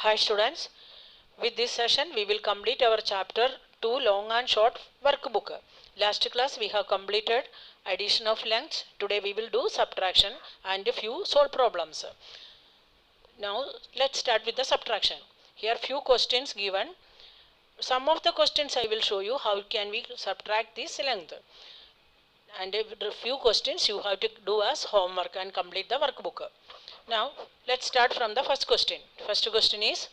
Hi students, with this session we will complete our chapter 2 long and short workbook. Last class we have completed addition of lengths. Today we will do subtraction and a few solve problems. Now let's start with the subtraction. Here few questions given. Some of the questions I will show you how can we subtract this length. And a few questions you have to do as homework and complete the workbook. Now let's start from the first question. First question is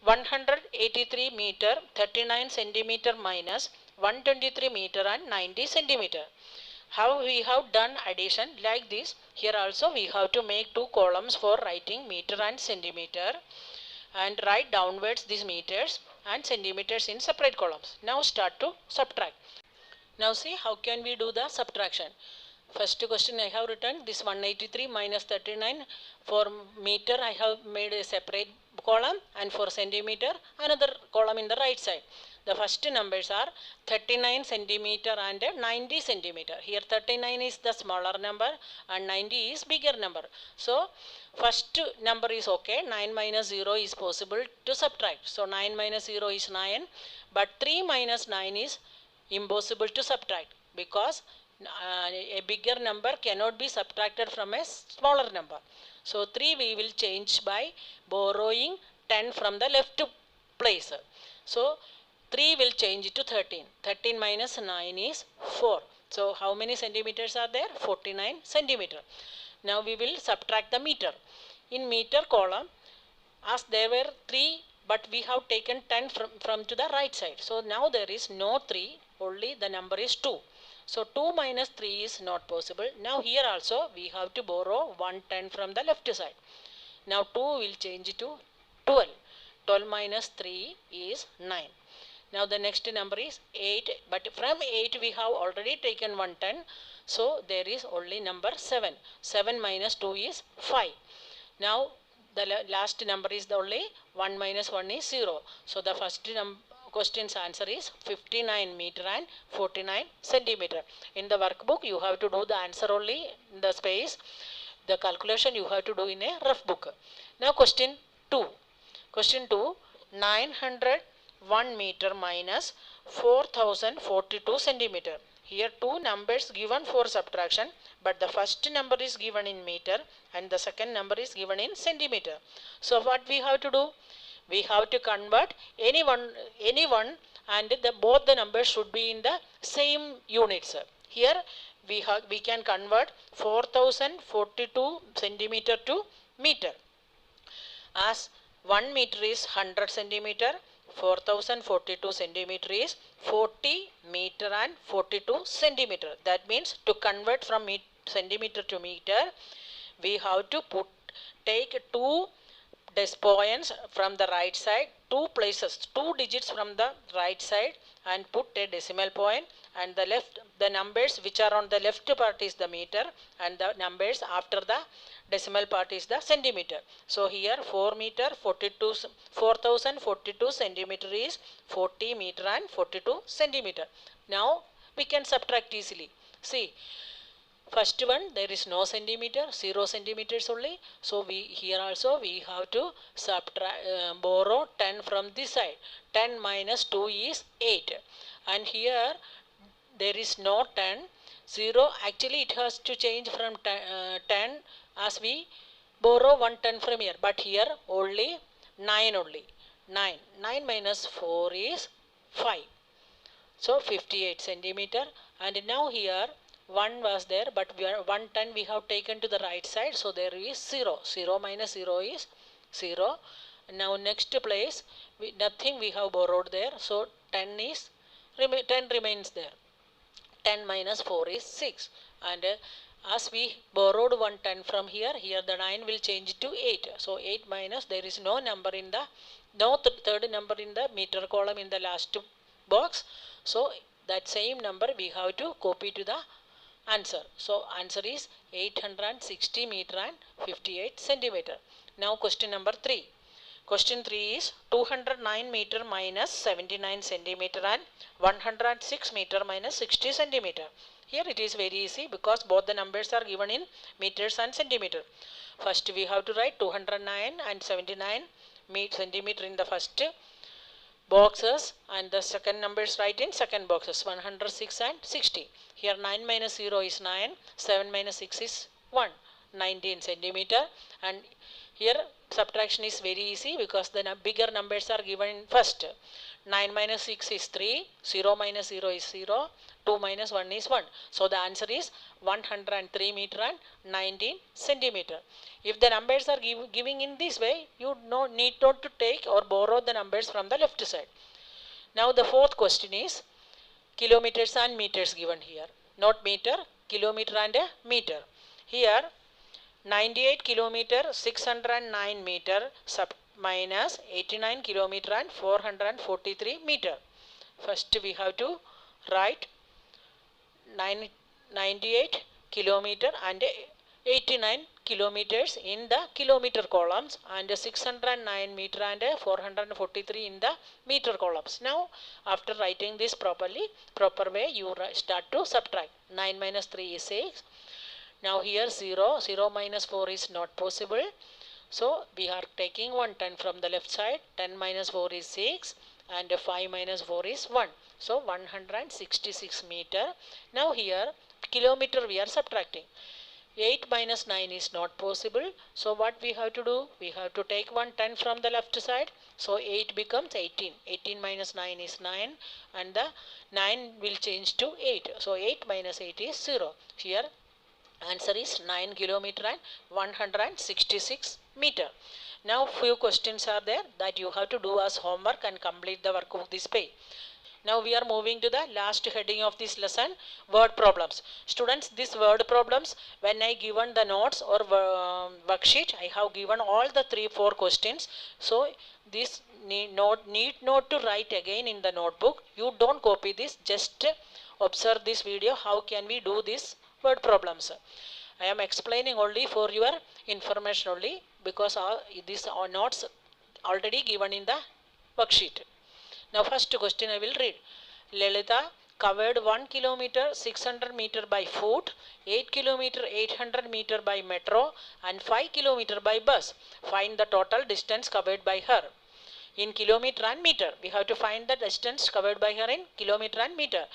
183 meter 39 centimeter minus 123 meter and 90 centimeter. How we have done addition like this. Here also we have to make two columns for writing meter and centimeter and write downwards these meters and centimeters in separate columns. Now start to subtract. Now see how can we do the subtraction. First question I have written this 183 minus 39. For meter I have made a separate column and for centimeter another column in the right side. The first numbers are 39 centimeter and 90 centimeter. Here 39 is the smaller number and 90 is bigger number. So first number is okay. 9 minus 0 is possible to subtract. So 9 minus 0 is 9, but 3 minus 9 is impossible to subtract because a bigger number cannot be subtracted from a smaller number. So 3 we will change by borrowing 10 from the left place. So 3 will change to 13. 13 minus 9 is 4. So how many centimeters are there? 49 centimeter. Now we will subtract the meter. In meter column, as there were 3, but we have taken 10 from to the right side. So now there is no 3, only the number is 2. So 2 minus 3 is not possible. Now here also we have to borrow 110 from the left side. Now 2 will change to 12. 12 minus 3 is 9. Now the next number is 8. But from 8 we have already taken 110. So there is only number 7. 7 minus 2 is 5. Now the last number is the only 1 minus 1 is 0. So the first question's answer is 59 meter and 49 centimeter. In the workbook you have to do the answer only in the space. The calculation you have to do in a rough book. Now question 2. Question 2, 901 meter minus 4042 centimeter. Here two numbers given for subtraction, but the first number is given in meter and the second number is given in centimeter. So what we have to do? We have to convert any one and both the numbers should be in the same units. Here we can convert 4042 centimeter to meter. As 1 meter is 100 centimeter, 4042 centimeter is 40 meter and 42 centimeter. That means to convert from centimeter to meter, we have to take two points from the right side, two digits from the right side and put a decimal point, and the numbers which are on the left part is the meter and the numbers after the decimal part is the centimeter. So here 4042 centimeter is 40 meter and 42 centimeter. Now we can subtract easily. See, first one there is no centimeter, 0 centimeters only. So here also we have to borrow 10 from this side. 10 minus 2 is 8. And here there is no 10. 0 actually it has to change from 10 as we borrow 110 from here. But here only 9 only. 9 minus 4 is 5. So 58 centimeter. And now here 1 was there, but 110 we have taken to the right side, so there is 0. 0 minus 0 is 0. Now next place, nothing we have borrowed there, so 10 remains there. 10 minus 4 is 6. And as we borrowed 110 from here, the 9 will change to 8. So 8 minus, there is no number in the, third number in the meter column in the last box. So that same number we have to copy to the answer. So answer is 860 meter and 58 centimeter. Now question number 3. Question 3 is 209 meter minus 79 centimeter and 106 meter minus 60 centimeter. Here it is very easy because both the numbers are given in meters and centimeter. First we have to write 209 and 79 centimeter in the first boxes and the second numbers write in second boxes 106 and 60. Here 9 minus 0 is 9, 7 minus 6 is 1, 19 centimeter, and here subtraction is very easy because the bigger numbers are given first. 9 minus 6 is 3, 0 minus 0 is 0, 2 minus 1 is 1. So the answer is 103 meter and 19 centimeter. If the numbers are giving in this way, you need not to take or borrow the numbers from the left side. Now the fourth question is kilometers and meters given here. Not meter, kilometer and a meter. Here 98 kilometer 609 meter minus 89 kilometer and 443 meter. First we have to write 98 kilometer and 89 kilometers in the kilometer columns and 609 meter and 443 in the meter columns. Now after writing this proper way, you start to subtract. 9 minus 3 is 6. Now here 0 minus 4 is not possible. So we are taking 110 from the left side. 10 minus 4 is 6 and 5 minus 4 is 1. So 166 meter. Now here kilometer we are subtracting. 8 minus 9 is not possible. So what we have to do? We have to take 110 from the left side. So 8 becomes 18. 18 minus 9 is 9 and the 9 will change to 8. So 8 minus 8 is 0. Here answer is 9 kilometer and 166 meter. Now few questions are there that you have to do as homework and complete the work of this page. Now we are moving to the last heading of this lesson, word problems. Students, this word problems, when I given the notes or worksheet, I have given all the 3-4 questions. So this need not to write again in the notebook. You don't copy this, just observe this video. How can we do this word problems? I am explaining only for your information only because these are notes already given in the worksheet. Now first question I will read. Lalita covered 1 kilometer 600 meter by foot, 8 kilometer 800 meter by metro and 5 kilometer by bus. Find the total distance covered by her in kilometer and meter. We have to find the distance covered by her in kilometer and meter.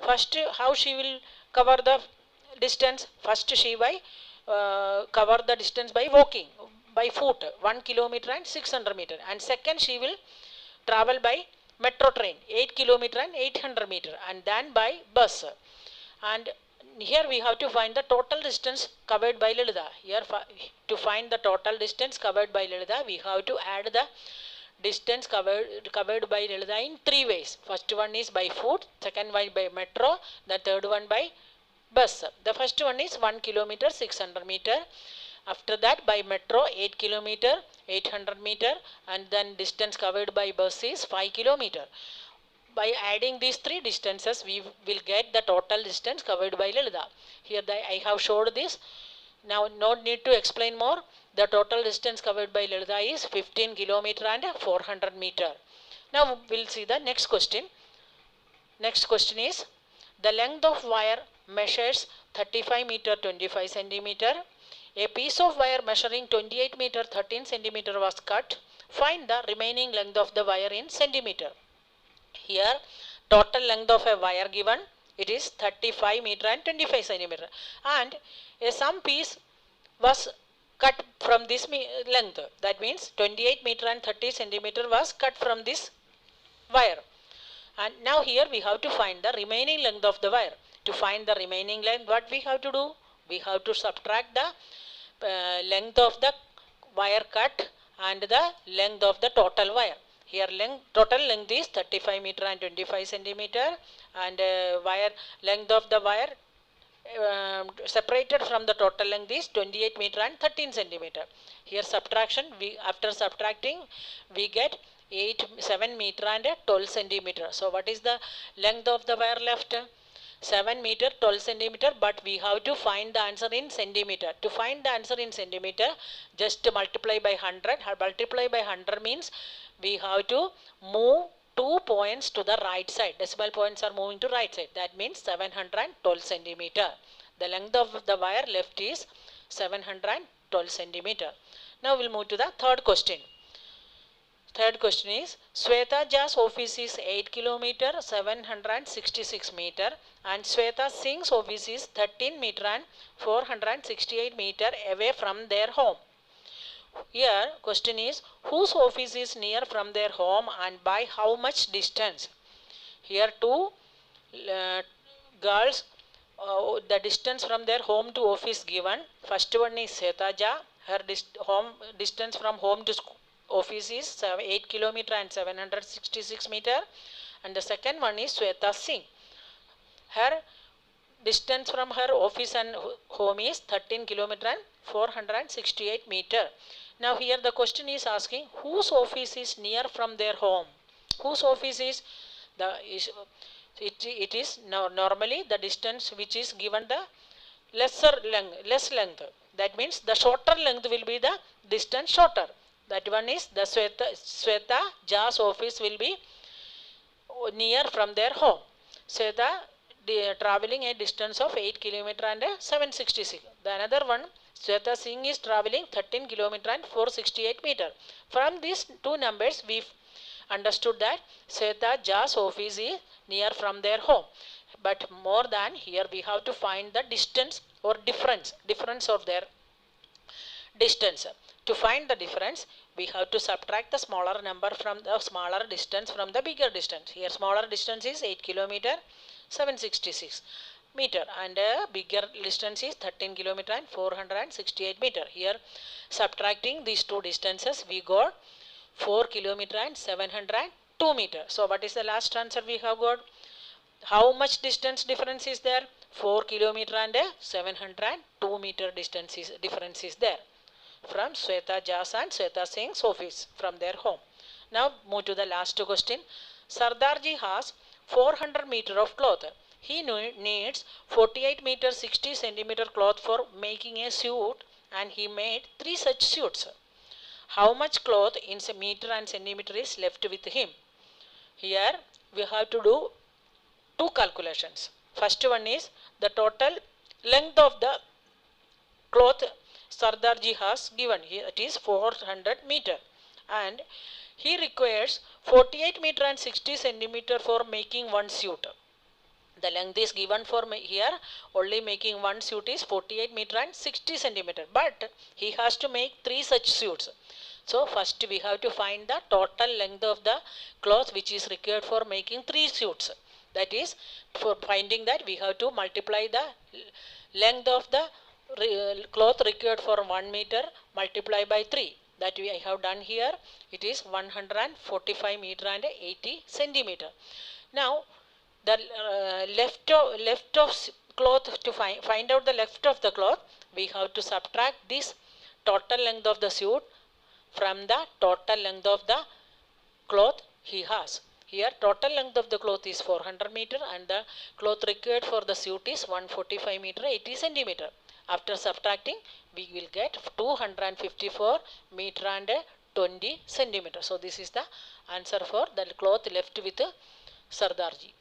First, how she will cover the distance? First she will cover the distance by walking, by foot, 1 kilometer and 600 meter. And second, she will travel by metro train, 8 kilometer and 800 meter, and then by bus. And here we have to find the total distance covered by Lalita. Here to find the total distance covered by Lalita, we have to add the distance covered by Lalita in 3 ways. First one is by foot, second one by metro, the third one by bus. The first one is 1 kilometer 600 meter. After that by metro 8 kilometer 800 meter, and then distance covered by bus is 5 kilometer. By adding these 3 distances we will get the total distance covered by Lalita. Here I have showed this. Now no need to explain more. The total distance covered by Lalita is 15 kilometer and 400 meter. Now we will see the next question. Next question is, the length of wire measures 35 meter 25 centimeter. A piece of wire measuring 28 meter 13 centimeter was cut. Find the remaining length of the wire in centimeter. Here total length of a wire given, it is 35 meter and 25 centimeter, and some piece was cut from this length. That means 28 meter and 30 centimeter was cut from this wire. And now here we have to find the remaining length of the wire. To find the remaining length, what we have to do? We have to subtract the length of the wire cut and the length of the total wire. Here total length is 35 meter and 25 centimeter, and wire length of the wire separated from the total length is 28 meter and 13 centimeter. Here subtraction, after subtracting we get 7 meter and 12 centimeter. So what is the length of the wire left? 7 meter 12 centimeter, but we have to find the answer in centimeter. To find the answer in centimeter, just multiply by 100. Multiply by 100 means we have to move 2 points to the right side. Decimal points are moving to right side. That means 712 centimeter. The length of the wire left is 712 centimeter. Now we'll move to the third question. Third question is Sweta Ja's office is 8 km 766 meter and Sweta Singh's office is 13 meter and 468 meter away from their home. Here question is whose office is near from their home and by how much distance? Here two girls, the distance from their home to office given. First one is Sweta. Her distance from home to office is 8 km and 766 meter. And the second one is Sweta Singh. Her distance from her office and home is 13 km and 468 meter. Now here the question is asking whose office is near from their home. Whose office is it is normally the distance which is given the less length. That means the shorter length will be the distance shorter. That one is the Sweta Ja's office will be near from their home. Sweta traveling a distance of 8 km and 766. The another one Sweta Singh is traveling 13 km and 468 meter. From these two numbers we understood that Sweta Ja's office is near from their home. But more than here we have to find the distance or difference of their distance. To find the difference we have to subtract the smaller number from the smaller distance from the bigger distance. Here smaller distance is 8 km 766 meter and bigger distance is 13 km and 468 meter. Here subtracting these two distances we got 4 km and 702 meter. So what is the last answer we have got? How much distance difference is there? 4 km and 702 meter difference is there from Sweta Ja's and Sweta Singh's office from their home. Now move to the last question. Sardarji has 400 meter of cloth. He needs 48 meter 60 centimeter cloth for making a suit and he made 3 such suits. How much cloth in meter and centimeter is left with him? Here we have to do two calculations. First one is the total length of the cloth Sardarji has given. Here it is 400 meter and he requires 48 meter and 60 centimeter for making one suit. The length is given for here only making one suit is 48 meter and 60 centimeter but he has to make 3 such suits. So first we have to find the total length of the cloth which is required for making 3 suits. That is for finding that we have to multiply the length of the cloth required for 1 meter multiply by 3. That we have done here. It is 145 meter and 80 centimeter. Now the left of cloth, to find out the left of the cloth we have to subtract this total length of the suit from the total length of the cloth he has. Here total length of the cloth is 400 meter and the cloth required for the suit is 145 meter 80 centimeter. After subtracting we will get 254 meter and 20 centimeter. So this is the answer for the cloth left with Sardarji.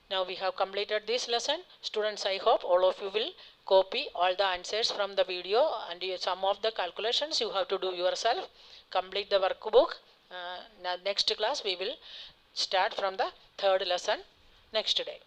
Now we have completed this lesson. Students, I hope all of you will copy all the answers from the video and some of the calculations you have to do yourself. Complete the workbook. Next class we will start from the third lesson next day.